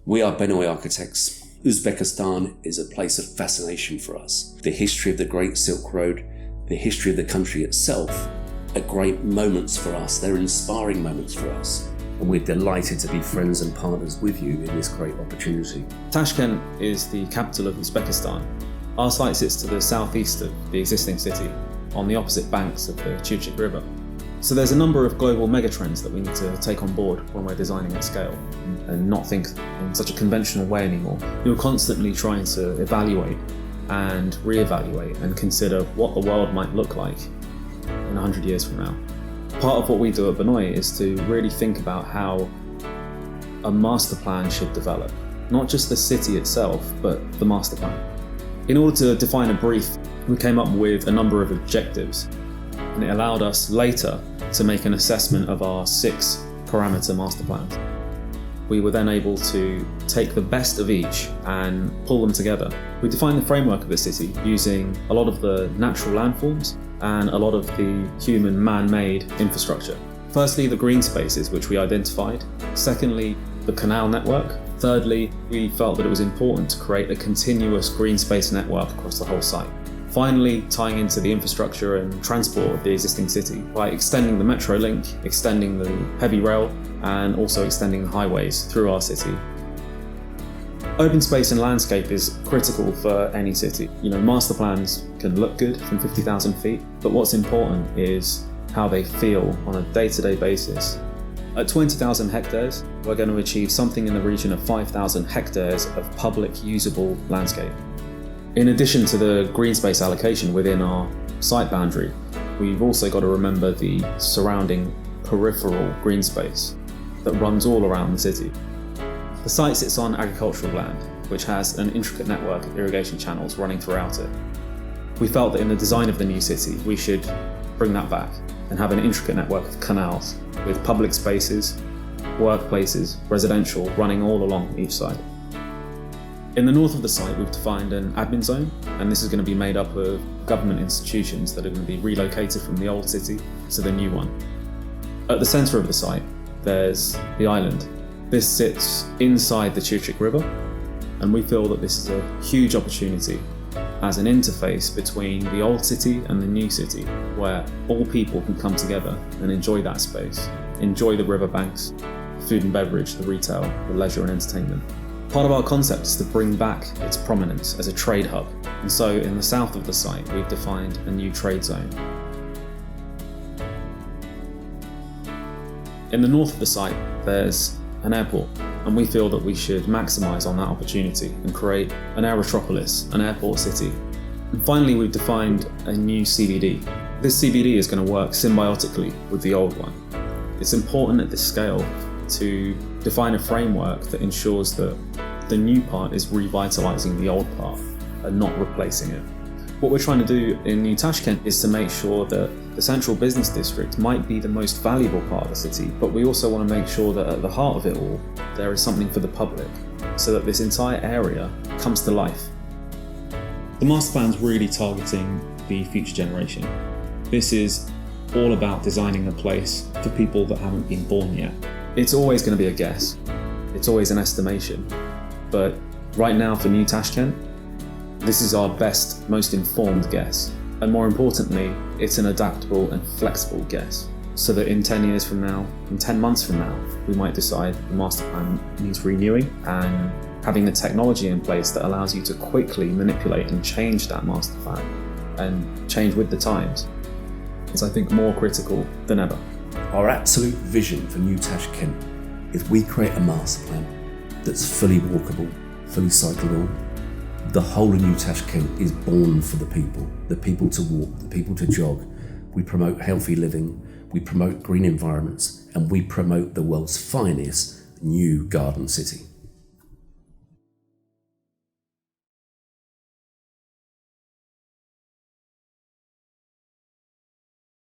We are Benoy architects. Uzbekistan is a place of fascination for us. The history of the Great Silk Road, the history of the country itself, are great moments for us. They're inspiring moments for us. And we're delighted to be friends and partners with you in this great opportunity. Tashkent is the capital of Uzbekistan. Our site sits to the southeast of the existing city, on the opposite banks of the Chirchik River. So there's a number of global megatrends that we need to take on board when we're designing at scale and not think in such a conventional way anymore. You're constantly trying to evaluate and reevaluate and consider what the world might look like in 100 years from now. Part of what we do at Benoy is to really think about how a master plan should develop. Not just the city itself, but the master plan. In order to define a brief, we came up with a number of objectives, and it allowed us later to make an assessment of our 6 parameter master plans. We were then able to take the best of each and pull them together. We defined the framework of the city using a lot of the natural landforms and a lot of the human man-made infrastructure. Firstly, the green spaces, which we identified. Secondly, the canal network. Thirdly, we felt that it was important to create a continuous green space network across the whole site. Finally, tying into the infrastructure and transport of the existing city by extending the metro link, extending the heavy rail, and also extending the highways through our city. Open space and landscape is critical for any city. Master plans can look good from 50,000 feet, but what's important is how they feel on a day-to-day basis. At 20,000 hectares, we're going to achieve something in the region of 5,000 hectares of public usable landscape. In addition to the green space allocation within our site boundary, we've also got to remember the surrounding peripheral green space that runs all around the city. The site sits on agricultural land, which has an intricate network of irrigation channels running throughout it. We felt that in the design of the new city, we should bring that back and have an intricate network of canals with public spaces, workplaces, residential running all along each side. In the north of the site, we've defined an admin zone, and this is going to be made up of government institutions that are going to be relocated from the old city to the new one. At the centre of the site, there's the island. This sits inside the Chirchik River, and we feel that this is a huge opportunity as an interface between the old city and the new city, where all people can come together and enjoy that space, enjoy the riverbanks, food and beverage, the retail, the leisure and entertainment. Part of our concept is to bring back its prominence as a trade hub, and so in the south of the site we've defined a new trade zone. In the north of the site there's an airport, and we feel that we should maximise on that opportunity and create an aerotropolis, an airport city. And finally, we've defined a new CBD. This CBD is going to work symbiotically with the old one. It's important at this scale to define a framework that ensures that the new part is revitalising the old part and not replacing it. What we're trying to do in New Tashkent is to make sure that the central business district might be the most valuable part of the city, but we also want to make sure that at the heart of it all, there is something for the public, so that this entire area comes to life. The master plan's really targeting the future generation. This is all about designing a place for people that haven't been born yet. It's always going to be a guess. It's always an estimation. But right now for New Tashkent, this is our best, most informed guess. And more importantly, it's an adaptable and flexible guess, so that in 10 years from now, in 10 months from now, we might decide the master plan needs renewing, and having the technology in place that allows you to quickly manipulate and change that master plan and change with the times is, I think, more critical than ever. Our absolute vision for New Tashkent is we create a master plan that's fully walkable, fully cyclable. The whole of New Tashkent is born for the people to walk, the people to jog. We promote healthy living, we promote green environments, and we promote the world's finest new garden city.